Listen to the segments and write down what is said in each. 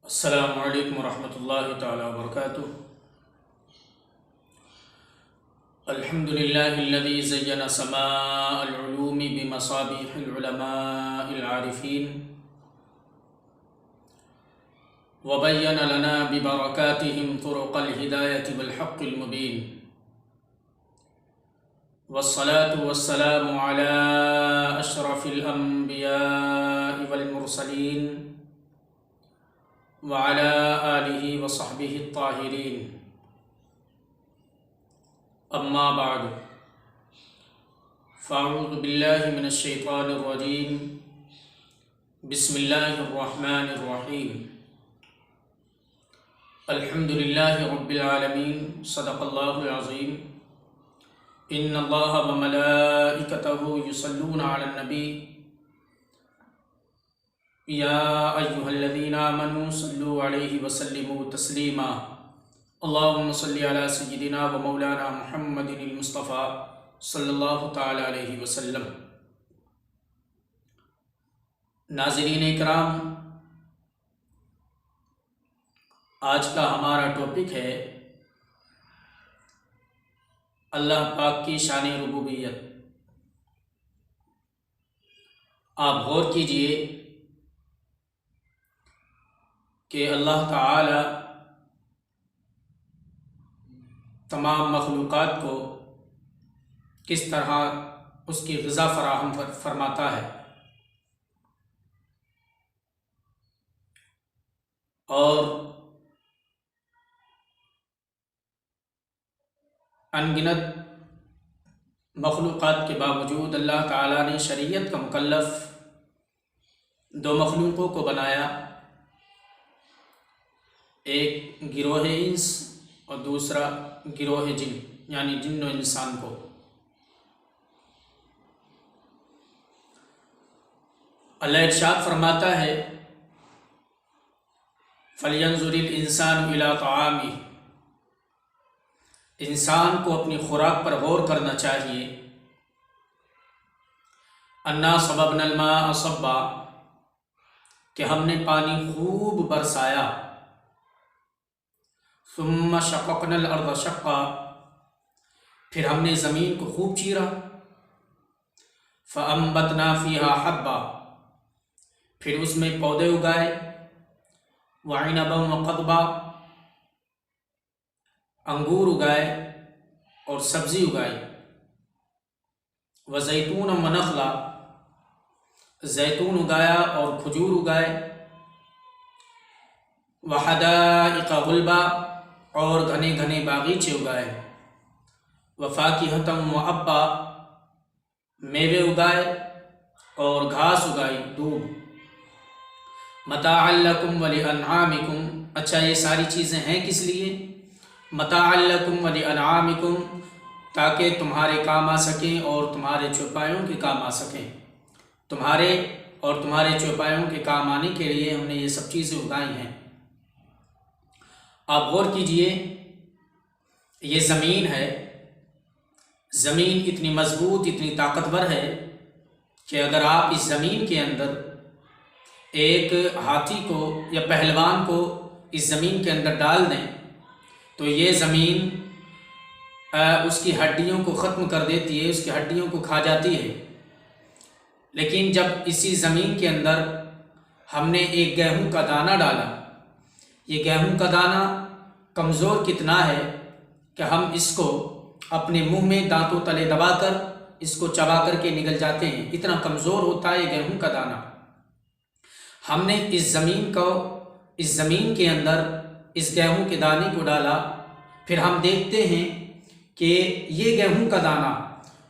السلام علیکم ورحمۃ اللہ تعالی وبرکاتہ۔ الحمد للہ الذی زین سماء العلوم بمصابیح العلماء العارفین وبین لنا ببرکاتہم طرق الہدایۃ والحق المبین، والصلاة والسلام علی اشرف الانبیاء والمرسلین وعلى آلہ وصحبہ الطاہرین، اما بعد فاعوذ باللہ من الشیطان الرجیم، بسم اللہ الرحمن الرحیم، الحمد للہ رب العالمین، صدق اللہ العظیم، ان اللہ وملائکتہ یصلون علی النبی، یا ایہا الذین آمنوا صلوا علیہ وسلموا تسلیما، اللہم صلی علی سیدنا و مولانا محمد المصطفیٰ صلی اللہ تعالی علیہ وسلم۔ ناظرین اکرام، آج کا ہمارا ٹاپک ہے اللہ پاک کی شان ربوبیت۔ آپ غور کیجئے کہ اللہ تعالی تمام مخلوقات کو کس طرح اس کی غذا فراہم فرماتا ہے، اور انگنت مخلوقات کے باوجود اللہ تعالی نے شریعت کا مکلف دو مخلوقوں کو بنایا، ایک گروہ انس اور دوسرا گروہ جن، یعنی جن و انسان کو۔ اللہ ارشاد فرماتا ہے فَلْيَنْظُرِ الْإِنسَانُ إِلَىٰ طَعَامِهِ، انسان کو اپنی خوراک پر غور کرنا چاہیے۔ اَنَّا صَبَبْنَا الْمَاءَ صَبًّا، کہ ہم نے پانی خوب برسایا۔ ثُمَّ شَقَقْنَا الْأَرْضَ شَقًّا، پھر ہم نے زمین کو خوب چیرا۔ فَأَنبَتْنَا فِيهَا حَبًّا، پھر اس میں پودے اگائے۔ وَعِنَبًا وَقَضْبًا، انگور اگائے اور سبزی اگائی۔ وَزَيْتُونًا وَنَخْلًا، زیتون اگایا اور کھجور اگائے۔ وَحَدَائِقَ غُلْبًا، اور گھنے گھنے باغیچے اگائے۔ وَفَاكِهَةً وَأَبًّا، میوے اگائے اور گھاس اگائی، دودھ۔ مَتَاعًا لَكُمْ وَلِأَنْعَامِكُمْ، اچھا یہ ساری چیزیں ہیں کس لیے؟ مَتَاعًا لَكُمْ وَلِأَنْعَامِكُمْ، تاکہ تمہارے کام آ سکیں اور تمہارے چوپایوں کے کام آ سکیں۔ تمہارے اور تمہارے چوپایوں کے کام آنے کے لیے ہم نے یہ سب چیزیں اگائی ہیں۔ آپ غور کیجئے، یہ زمین ہے، زمین اتنی مضبوط، اتنی طاقتور ہے کہ اگر آپ اس زمین کے اندر ایک ہاتھی کو یا پہلوان کو اس زمین کے اندر ڈال دیں تو یہ زمین اس کی ہڈیوں کو ختم کر دیتی ہے، اس کی ہڈیوں کو کھا جاتی ہے۔ لیکن جب اسی زمین کے اندر ہم نے ایک گیہوں کا دانہ ڈالا، یہ گیہوں کا دانہ کمزور کتنا ہے کہ ہم اس کو اپنے منہ میں دانتوں تلے دبا کر اس کو چبا کر کے نگل جاتے ہیں، اتنا کمزور ہوتا ہے یہ گیہوں کا دانہ۔ ہم نے اس زمین کے اندر اس گیہوں کے دانے کو ڈالا، پھر ہم دیکھتے ہیں کہ یہ گیہوں کا دانہ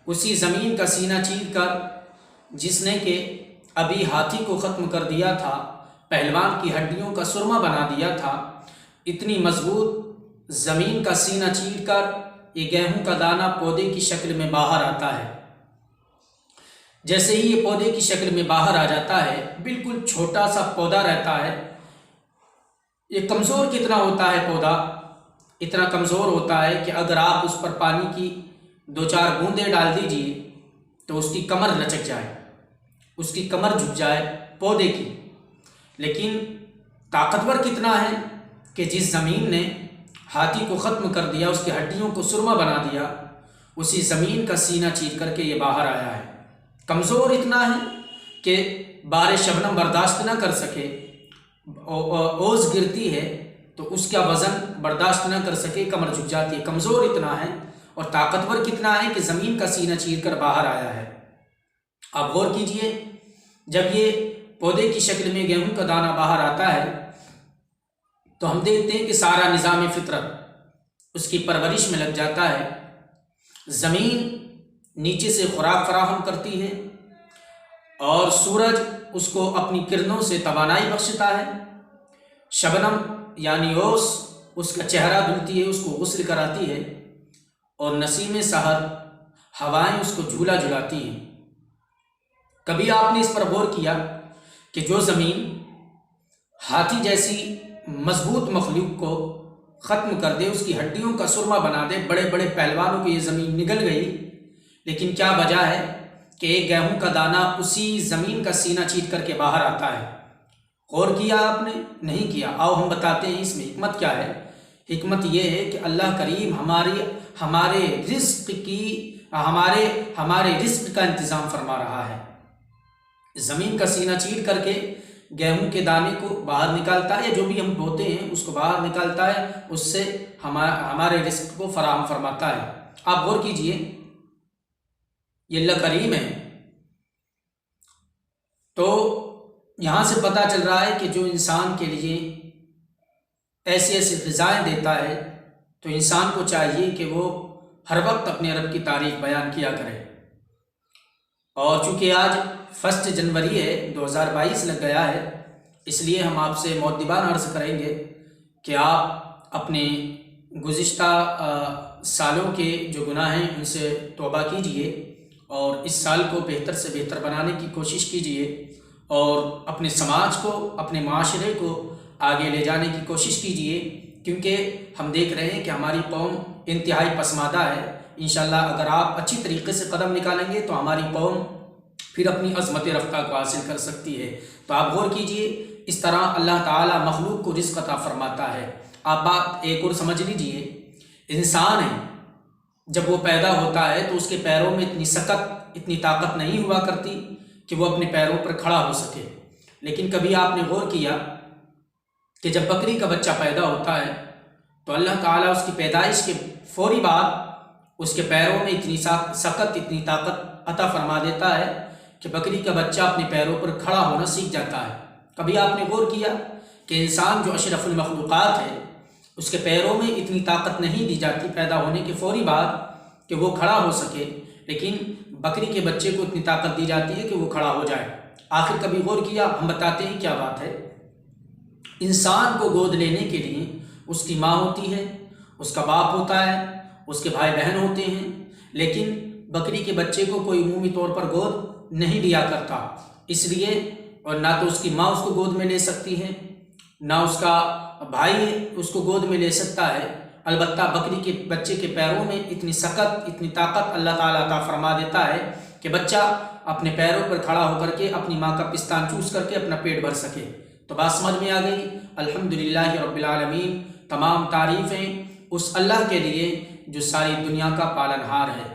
اسی زمین کا سینہ چیر کر، جس نے کہ ابھی ہاتھی کو ختم کر دیا تھا، پہلوان کی ہڈیوں کا سرما بنا دیا تھا، اتنی مضبوط زمین کا سینہ چیر کر یہ گیہوں کا دانہ پودے کی شکل میں باہر آتا ہے۔ جیسے ہی یہ پودے کی شکل میں باہر آ جاتا ہے، بالکل چھوٹا سا پودا رہتا ہے۔ یہ کمزور کتنا ہوتا ہے پودا؟ اتنا کمزور ہوتا ہے کہ اگر آپ اس پر پانی کی 2-4 بوندیں ڈال دیجئے تو اس کی کمر لچک جائے، اس کی کمر جھک جائے پودے کی۔ لیکن طاقتور کتنا ہے کہ جس زمین نے ہاتھی کو ختم کر دیا، اس کی ہڈیوں کو سرما بنا دیا، اسی زمین کا سینہ چیر کر کے یہ باہر آیا ہے۔ کمزور اتنا ہے کہ بارش شبنم برداشت نہ کر سکے، اوز گرتی ہے تو اس کا وزن برداشت نہ کر سکے، کمر جھک جاتی ہے، کمزور اتنا ہے۔ اور طاقتور کتنا ہے کہ زمین کا سینہ چیر کر باہر آیا ہے۔ آپ غور کیجئے، جب یہ پودے کی شکل میں گیہوں کا دانہ باہر آتا ہے تو ہم دیکھتے ہیں کہ سارا نظام فطرت اس کی پرورش میں لگ جاتا ہے۔ زمین نیچے سے خوراک فراہم کرتی ہے اور سورج اس کو اپنی کرنوں سے توانائی بخشتا ہے، شبنم یعنی اوس اس کا چہرہ دھلتی ہے، اس کو غسل کراتی ہے، اور نسیم سحر ہوائیں اس کو جھولا جھلاتی ہیں۔ کبھی آپ نے اس پر غور کیا کہ جو زمین ہاتھی جیسی مضبوط مخلوق کو ختم کر دے، اس کی ہڈیوں کا سرما بنا دے، بڑے بڑے پہلوانوں کی یہ زمین نگل گئی، لیکن کیا وجہ ہے کہ ایک گیہوں کا دانہ اسی زمین کا سینہ چیر کر کے باہر آتا ہے؟ غور کیا آپ نے؟ نہیں کیا۔ آؤ ہم بتاتے ہیں اس میں حکمت کیا ہے۔ حکمت یہ ہے کہ اللہ کریم ہمارے رزق کا انتظام فرما رہا ہے۔ زمین کا سینہ چیر کر کے گیہوں کے دانے کو باہر نکالتا ہے، یا جو بھی ہم بوتے ہیں اس کو باہر نکالتا ہے، اس سے ہمارے رزق کو فراہم فرماتا ہے۔ آپ غور کیجئے، یہ اللہ کریم ہے۔ تو یہاں سے پتہ چل رہا ہے کہ جو انسان کے لیے ایسی ایسی غذائیں دیتا ہے تو انسان کو چاہیے کہ وہ ہر وقت اپنے رب کی تعریف بیان کیا کرے۔ اور چونکہ آج 1 جنوری ہے، 2022 لگ گیا ہے، اس لیے ہم آپ سے مؤدبانہ عرض کریں گے کہ آپ اپنے گزشتہ سالوں کے جو گناہ ہیں ان سے توبہ کیجئے اور اس سال کو بہتر سے بہتر بنانے کی کوشش کیجئے، اور اپنے سماج کو، اپنے معاشرے کو آگے لے جانے کی کوشش کیجئے، کیونکہ ہم دیکھ رہے ہیں کہ ہماری قوم انتہائی پسماندہ ہے۔ انشاءاللہ اگر آپ اچھی طریقے سے قدم نکالیں گے تو ہماری قوم پھر اپنی عظمت رفتہ کو حاصل کر سکتی ہے۔ تو آپ غور کیجئے، اس طرح اللہ تعالیٰ مخلوق کو رزق عطا فرماتا ہے۔ آپ بات ایک اور سمجھ لیجئے، انسان ہے جب وہ پیدا ہوتا ہے تو اس کے پیروں میں اتنی طاقت نہیں ہوا کرتی کہ وہ اپنے پیروں پر کھڑا ہو سکے، لیکن کبھی آپ نے غور کیا کہ جب بکری کا بچہ پیدا ہوتا ہے تو اللہ تعالیٰ اس کی پیدائش کے فوری بعد اس کے پیروں میں اتنی طاقت عطا فرما دیتا ہے کہ بکری کا بچہ اپنے پیروں پر کھڑا ہونا سیکھ جاتا ہے۔ کبھی آپ نے غور کیا کہ انسان جو اشرف المخلوقات ہے اس کے پیروں میں اتنی طاقت نہیں دی جاتی پیدا ہونے کے فوری بعد کہ وہ کھڑا ہو سکے، لیکن بکری کے بچے کو اتنی طاقت دی جاتی ہے کہ وہ کھڑا ہو جائے۔ آخر کبھی غور کیا؟ ہم بتاتے ہیں کیا بات ہے۔ انسان کو گود لینے کے لیے اس کی ماں ہوتی ہے، اس کا باپ ہوتا ہے، اس کے بھائی بہن ہوتے ہیں، لیکن بکری کے بچے کو کوئی عمومی طور پر گود نہیں لیا کرتا، اس لیے اور نہ تو اس کی ماں اس کو گود میں لے سکتی ہے، نہ اس کا بھائی اس کو گود میں لے سکتا ہے۔ البتہ بکری کے بچے کے پیروں میں اتنی طاقت اللہ تعالیٰ عطا فرما دیتا ہے کہ بچہ اپنے پیروں پر کھڑا ہو کر کے اپنی ماں کا پستان چوس کر کے اپنا پیٹ بھر سکے۔ تو بات سمجھ میں آ گئی؟ الحمدللہ رب العالمین، تمام تعریفیں اس اللہ کے لیے جو ساری دنیا کا پالنہار ہے۔